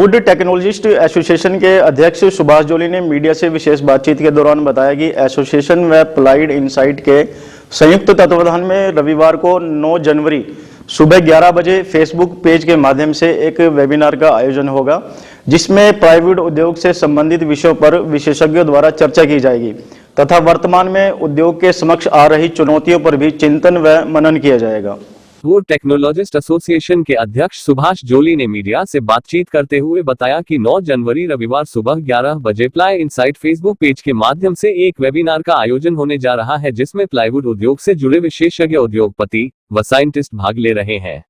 Would technologist association के अध्यक्ष सुभाष जोली ने मीडिया से विशेष बातचीत के दौरान बताया कि एसोसिएशन व अप्लाइड इनसाइट के संयुक्त तत्वावधान में रविवार को 9 जनवरी सुबह 11 बजे फेसबुक पेज के माध्यम से एक वेबिनार का आयोजन होगा, जिसमें प्लाईवुड उद्योग से संबंधित विषयों पर विशेषज्ञों द्वारा चर्चा की जाएगी तथा वर्तमान में उद्योग के समक्ष आ रही चुनौतियों पर भी चिंतन व मनन किया जाएगा। वुड टेक्नोलॉजिस्ट एसोसिएशन के अध्यक्ष सुभाष जोली ने मीडिया से बातचीत करते हुए बताया कि 9 जनवरी रविवार सुबह 11 बजे प्लाई इनसाइट फेसबुक पेज के माध्यम से एक वेबिनार का आयोजन होने जा रहा है, जिसमें प्लाईवुड उद्योग से जुड़े विशेषज्ञ उद्योगपति व साइंटिस्ट भाग ले रहे हैं।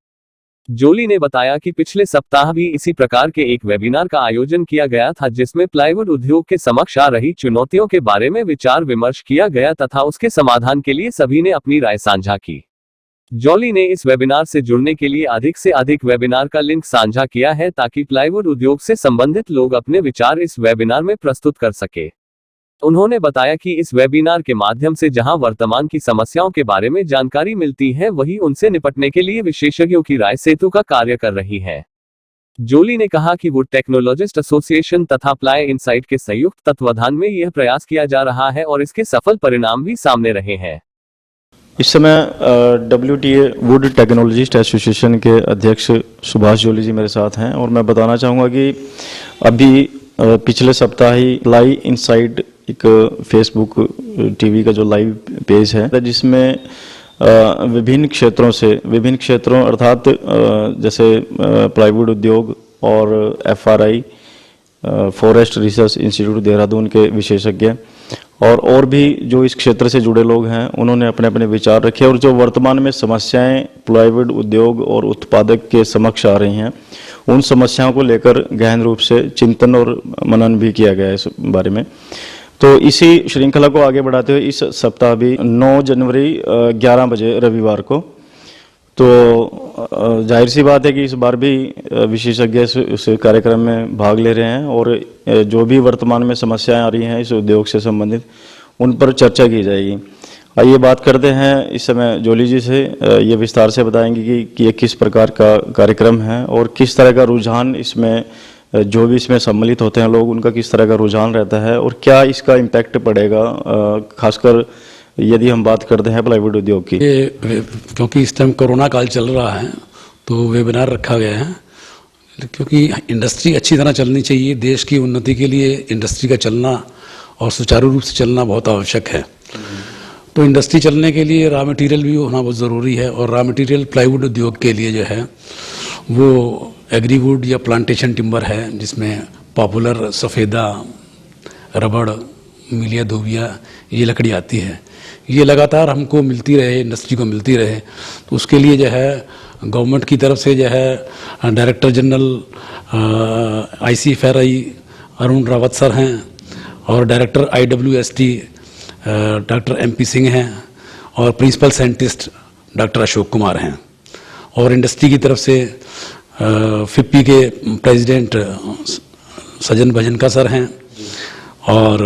जोली ने बताया कि पिछले सप्ताह भी इसी प्रकार के एक वेबिनार का आयोजन किया गया था, जिसमें प्लाईवुड उद्योग के समक्ष आ रही चुनौतियों के बारे में विचार विमर्श किया गया तथा उसके समाधान के लिए सभी ने अपनी राय साझा की। जोली ने इस वेबिनार से जुड़ने के लिए अधिक से अधिक वेबिनार का लिंक साझा किया है ताकि प्लाईवुड उद्योग से संबंधित लोग अपने विचार इस वेबिनार में प्रस्तुत कर सके। उन्होंने बताया कि इस वेबिनार के माध्यम से जहां वर्तमान की समस्याओं के बारे में जानकारी मिलती है, वहीं उनसे निपटने के लिए विशेषज्ञों की राय सेतु का कार्य कर रही है। जोली ने कहा कि वुड टेक्नोलॉजिस्ट एसोसिएशन तथा प्लाई इनसाइट के संयुक्त तत्वावधान में यह प्रयास किया जा रहा है और इसके सफल परिणाम भी सामने रहे हैं। इस समय WTA वुड टेक्नोलॉजिस्ट एसोसिएशन के अध्यक्ष सुभाष जोली जी मेरे साथ हैं और मैं बताना चाहूँगा कि अभी पिछले सप्ताह ही प्लाई इनसाइट एक फेसबुक टीवी का जो लाइव पेज है, जिसमें विभिन्न क्षेत्रों अर्थात जैसे प्लाईवुड उद्योग और FRI forest research institute Dehradun के विशेषज्ञ और भी जो इस क्षेत्र से जुड़े लोग हैं, उन्होंने अपने अपने विचार रखे और जो वर्तमान में समस्याएं प्लाईवुड उद्योग और उत्पादक के समक्ष आ रही हैं, उन समस्याओं को लेकर गहन रूप से चिंतन और मनन भी किया गया है इस बारे में। तो इसी श्रृंखला को आगे बढ़ाते हुए इस सप्ताह भी 9 जनवरी 11 बजे रविवार को, तो जाहिर सी बात है कि इस बार भी विशेषज्ञ इस कार्यक्रम में भाग ले रहे हैं और जो भी वर्तमान में समस्याएं आ रही हैं इस उद्योग से संबंधित, उन पर चर्चा की जाएगी। आइए बात करते हैं इस समय जोली जी से, ये विस्तार से बताएंगे कि ये किस प्रकार का कार्यक्रम है और किस तरह का रुझान इसमें, जो भी इसमें सम्मिलित होते हैं लोग, उनका किस तरह का रुझान रहता है और क्या इसका इम्पैक्ट पड़ेगा, खासकर यदि हम बात करते हैं प्लाईवुड उद्योग की। क्योंकि इस टाइम कोरोना काल चल रहा है तो वेबिनार रखा गया है, क्योंकि इंडस्ट्री अच्छी तरह चलनी चाहिए। देश की उन्नति के लिए इंडस्ट्री का चलना और सुचारू रूप से चलना बहुत आवश्यक है। तो इंडस्ट्री चलने के लिए रॉ मटेरियल भी होना बहुत ज़रूरी है और रॉ मटेरियल प्लाईवुड उद्योग के लिए जो है वो एग्रीवुड या प्लांटेशन टिम्बर है, जिसमें पॉपुलर, सफ़ेदा, रबड़, मिलिया धोबिया, ये लकड़ी आती है। ये लगातार हमको मिलती रहे, इंडस्ट्री को मिलती रहे, तो उसके लिए जो है गवर्नमेंट की तरफ से जो है director general ICFRI Arun Rawat sir हैं और director IWST doctor MP Singh हैं और principal scientist doctor Ashok Kumar हैं और इंडस्ट्री की तरफ से FIPPI के प्रेसिडेंट सजन भजनका सर हैं और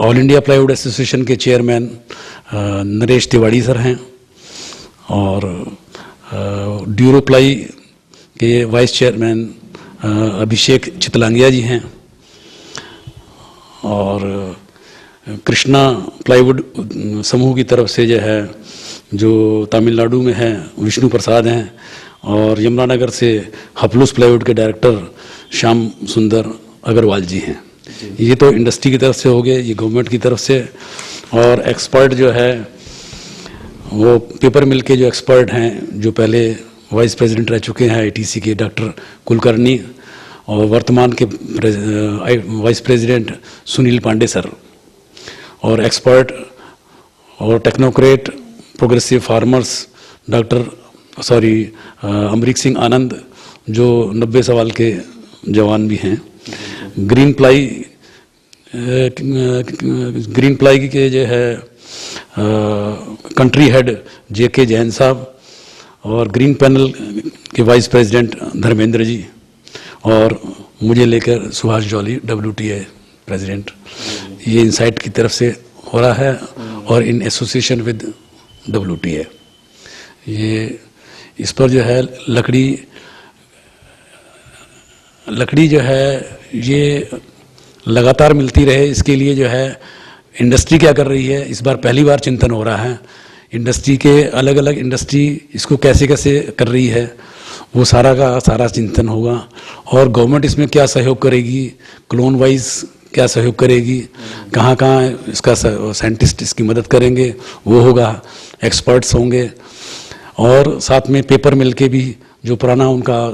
ऑल इंडिया प्लाईवुड एसोसिएशन के चेयरमैन नरेश तिवाड़ी सर हैं और ड्यूरोप्लाई के वाइस चेयरमैन अभिषेक चितलांगिया जी हैं और कृष्णा प्लाईवुड समूह की तरफ से जो है, जो तमिलनाडु में है, विष्णु प्रसाद हैं और यमुनानगर से हपलूस प्लाईवुड के डायरेक्टर श्याम सुंदर अग्रवाल जी हैं। ये तो इंडस्ट्री की तरफ से हो गए, ये गवर्नमेंट की तरफ से। और एक्सपर्ट जो है वो पेपर मिल के जो एक्सपर्ट हैं, जो पहले वाइस प्रेसिडेंट रह चुके हैं ITC के डॉक्टर कुलकर्णी और वर्तमान के vice president Sunil Pandey sir, और एक्सपर्ट और technocrat progressive farmers Amrik Singh Anand, जो 90 सवाल के जवान भी हैं। ग्रीन प्लाई के जो है कंट्री हेड JK जैन साहब और ग्रीन पैनल के वाइस प्रेसिडेंट धर्मेंद्र जी और मुझे लेकर सुभाष जोली WTA प्रेसिडेंट। ये इनसाइट की तरफ से हो रहा है और इन एसोसिएशन विद WTA। ये इस पर जो है लकड़ी लकड़ी जो है ये लगातार मिलती रहे, इसके लिए जो है इंडस्ट्री क्या कर रही है, इस बार पहली बार चिंतन हो रहा है। इंडस्ट्री के अलग अलग इंडस्ट्री इसको कैसे कैसे कर रही है, वो सारा का सारा चिंतन होगा। और गवर्नमेंट इसमें क्या सहयोग करेगी, क्लोन वाइज क्या सहयोग करेगी, कहाँ कहाँ इसका साइंटिस्ट इसकी मदद करेंगे, वो होगा, एक्सपर्ट्स होंगे। और साथ में पेपर मिल के भी जो पुराना उनका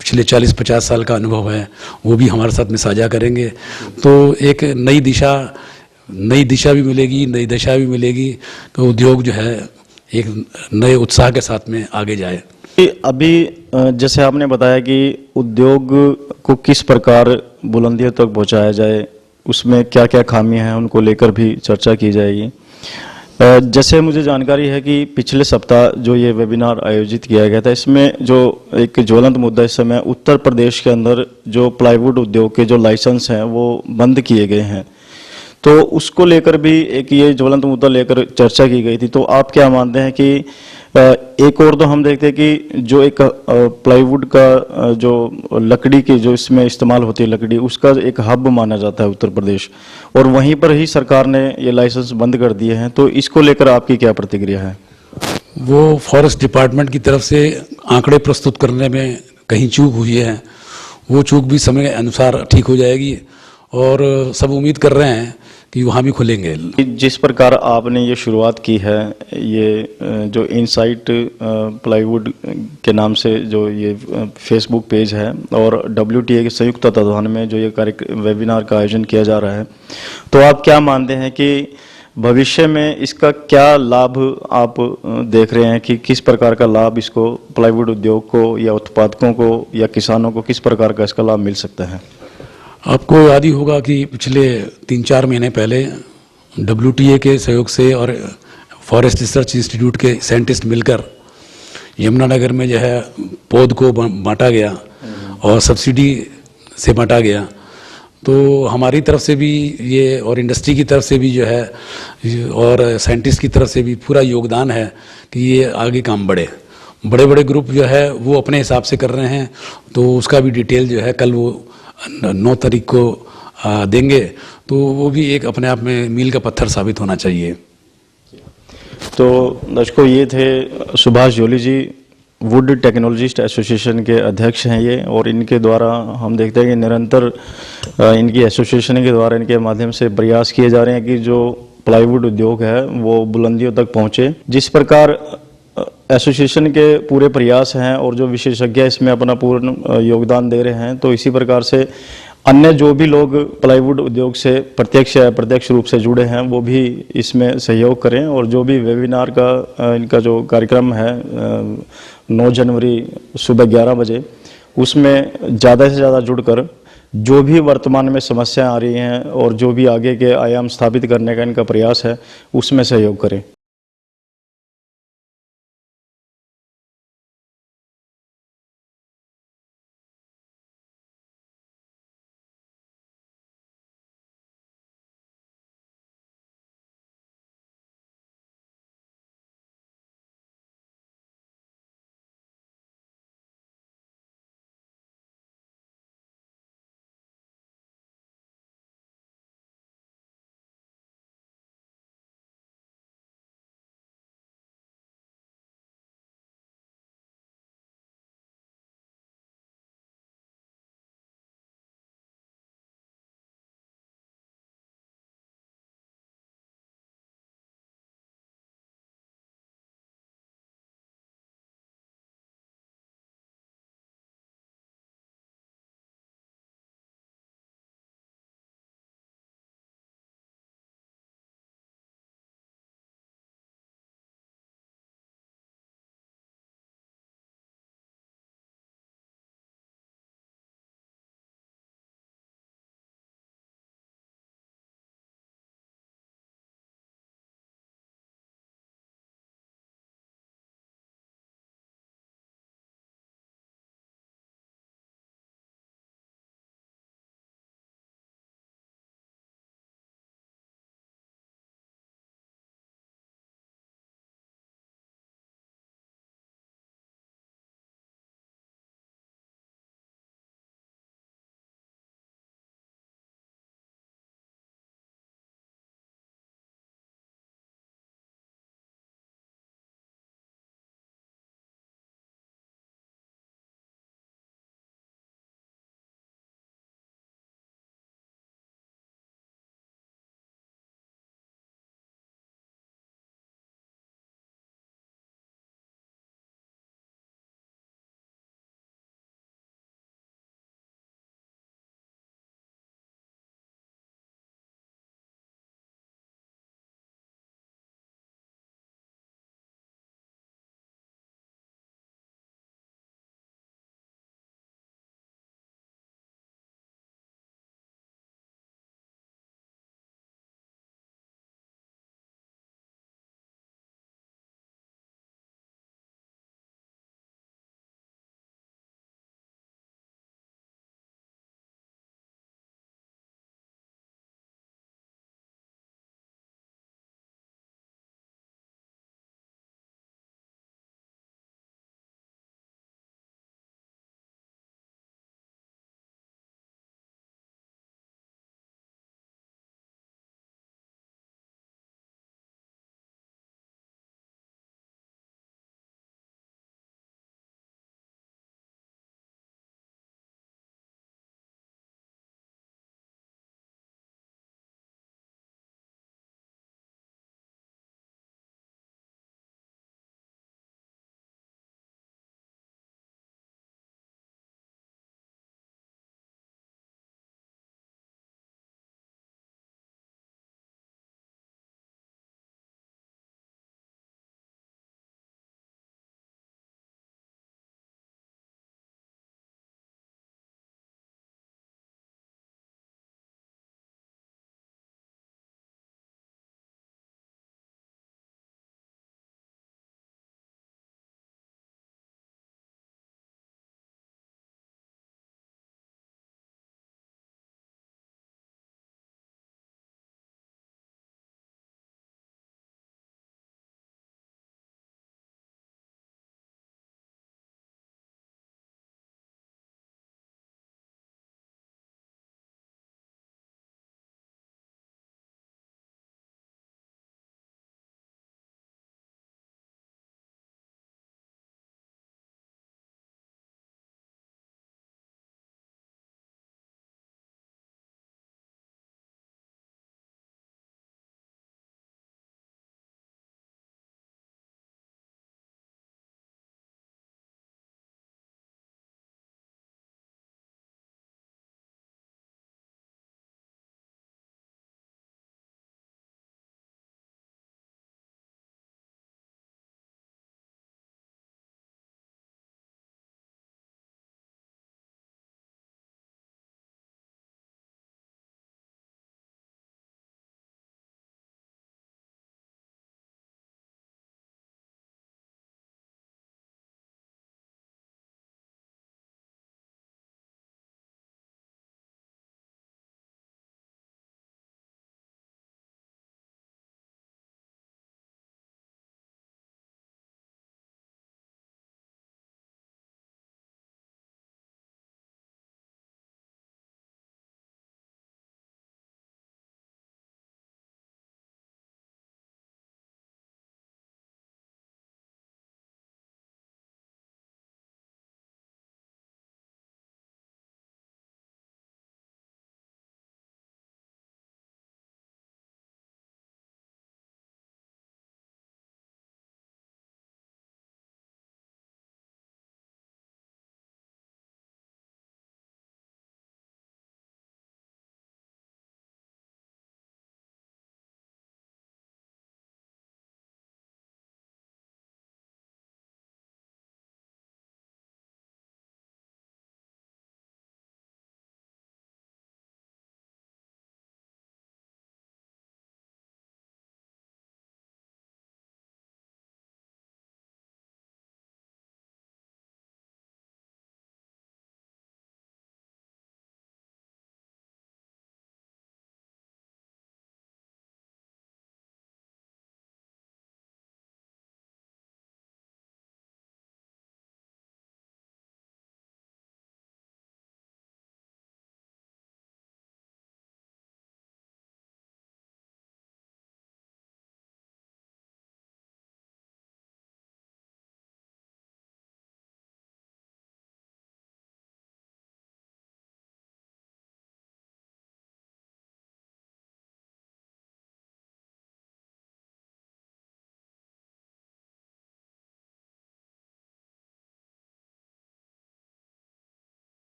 पिछले 40-50 साल का अनुभव है वो भी हमारे साथ में साझा करेंगे। तो एक नई दिशा भी मिलेगी, नई दशा भी मिलेगी, तो उद्योग जो है एक नए उत्साह के साथ में आगे जाए। अभी जैसे आपने बताया कि उद्योग को किस प्रकार बुलंदियों तक पहुंचाया जाए, उसमें क्या क्या खामियां हैं उनको लेकर भी चर्चा की जाएगी। जैसे मुझे जानकारी है कि पिछले सप्ताह जो ये वेबिनार आयोजित किया गया था, इसमें जो एक ज्वलंत मुद्दा इस समय उत्तर प्रदेश के अंदर जो प्लाईवुड उद्योग के जो लाइसेंस हैं वो बंद किए गए हैं, तो उसको लेकर भी एक ये ज्वलंत मुद्दा लेकर चर्चा की गई थी। तो आप क्या मानते हैं कि एक और तो हम देखते हैं कि जो एक प्लाईवुड का जो लकड़ी की जो इसमें इस्तेमाल होती है लकड़ी, उसका एक हब माना जाता है उत्तर प्रदेश, और वहीं पर ही सरकार ने ये लाइसेंस बंद कर दिए हैं, तो इसको लेकर आपकी क्या प्रतिक्रिया है? वो फॉरेस्ट डिपार्टमेंट की तरफ से आंकड़े प्रस्तुत करने में कहीं चूक हुई है, वो चूक भी समय के अनुसार ठीक हो जाएगी और सब उम्मीद कर रहे हैं कि वहाँ भी खुलेंगे। जिस प्रकार आपने ये शुरुआत की है, ये जो इनसाइट प्लाईवुड के नाम से जो ये फेसबुक पेज है और WTA के संयुक्त तत्वाधान में जो ये वेबिनार का आयोजन किया जा रहा है, तो आप क्या मानते हैं कि भविष्य में इसका क्या लाभ आप देख रहे हैं कि किस प्रकार का लाभ इसको प्लाईवुड उद्योग को या उत्पादकों को या किसानों को किस प्रकार का इसका लाभ मिल सकता है? आपको याद ही होगा कि पिछले 3-4 महीने पहले WTA के सहयोग से और फॉरेस्ट रिसर्च इंस्टीट्यूट के साइंटिस्ट मिलकर यमुनानगर में जो है पौध को बांटा गया और सब्सिडी से बांटा गया। तो हमारी तरफ से भी ये और इंडस्ट्री की तरफ से भी जो है और साइंटिस्ट की तरफ से भी पूरा योगदान है कि ये आगे काम बढ़े। बड़े बड़े ग्रुप जो है वो अपने हिसाब से कर रहे हैं, तो उसका भी डिटेल जो है कल वो 9 तारीख को देंगे, तो वो भी एक अपने आप में मील का पत्थर साबित होना चाहिए। तो दर्शकों, ये थे सुभाष जोली जी, वुड टेक्नोलॉजिस्ट एसोसिएशन के अध्यक्ष हैं ये, और इनके द्वारा हम देखते हैं कि निरंतर इनकी एसोसिएशन के द्वारा इनके माध्यम से प्रयास किए जा रहे हैं कि जो प्लाईवुड उद्योग है वो बुलंदियों तक पहुंचे। जिस प्रकार एसोसिएशन के पूरे प्रयास हैं और जो विशेषज्ञ इसमें अपना पूर्ण योगदान दे रहे हैं, तो इसी प्रकार से अन्य जो भी लोग प्लाईवुड उद्योग से प्रत्यक्ष या अप्रत्यक्ष रूप से जुड़े हैं वो भी इसमें सहयोग करें। और जो भी वेबिनार का इनका जो कार्यक्रम है 9 जनवरी सुबह 11 बजे, उसमें ज़्यादा से ज़्यादा जुड़कर जो भी वर्तमान में समस्याएं आ रही हैं और जो भी आगे के आयाम स्थापित करने का इनका प्रयास है उसमें सहयोग करें।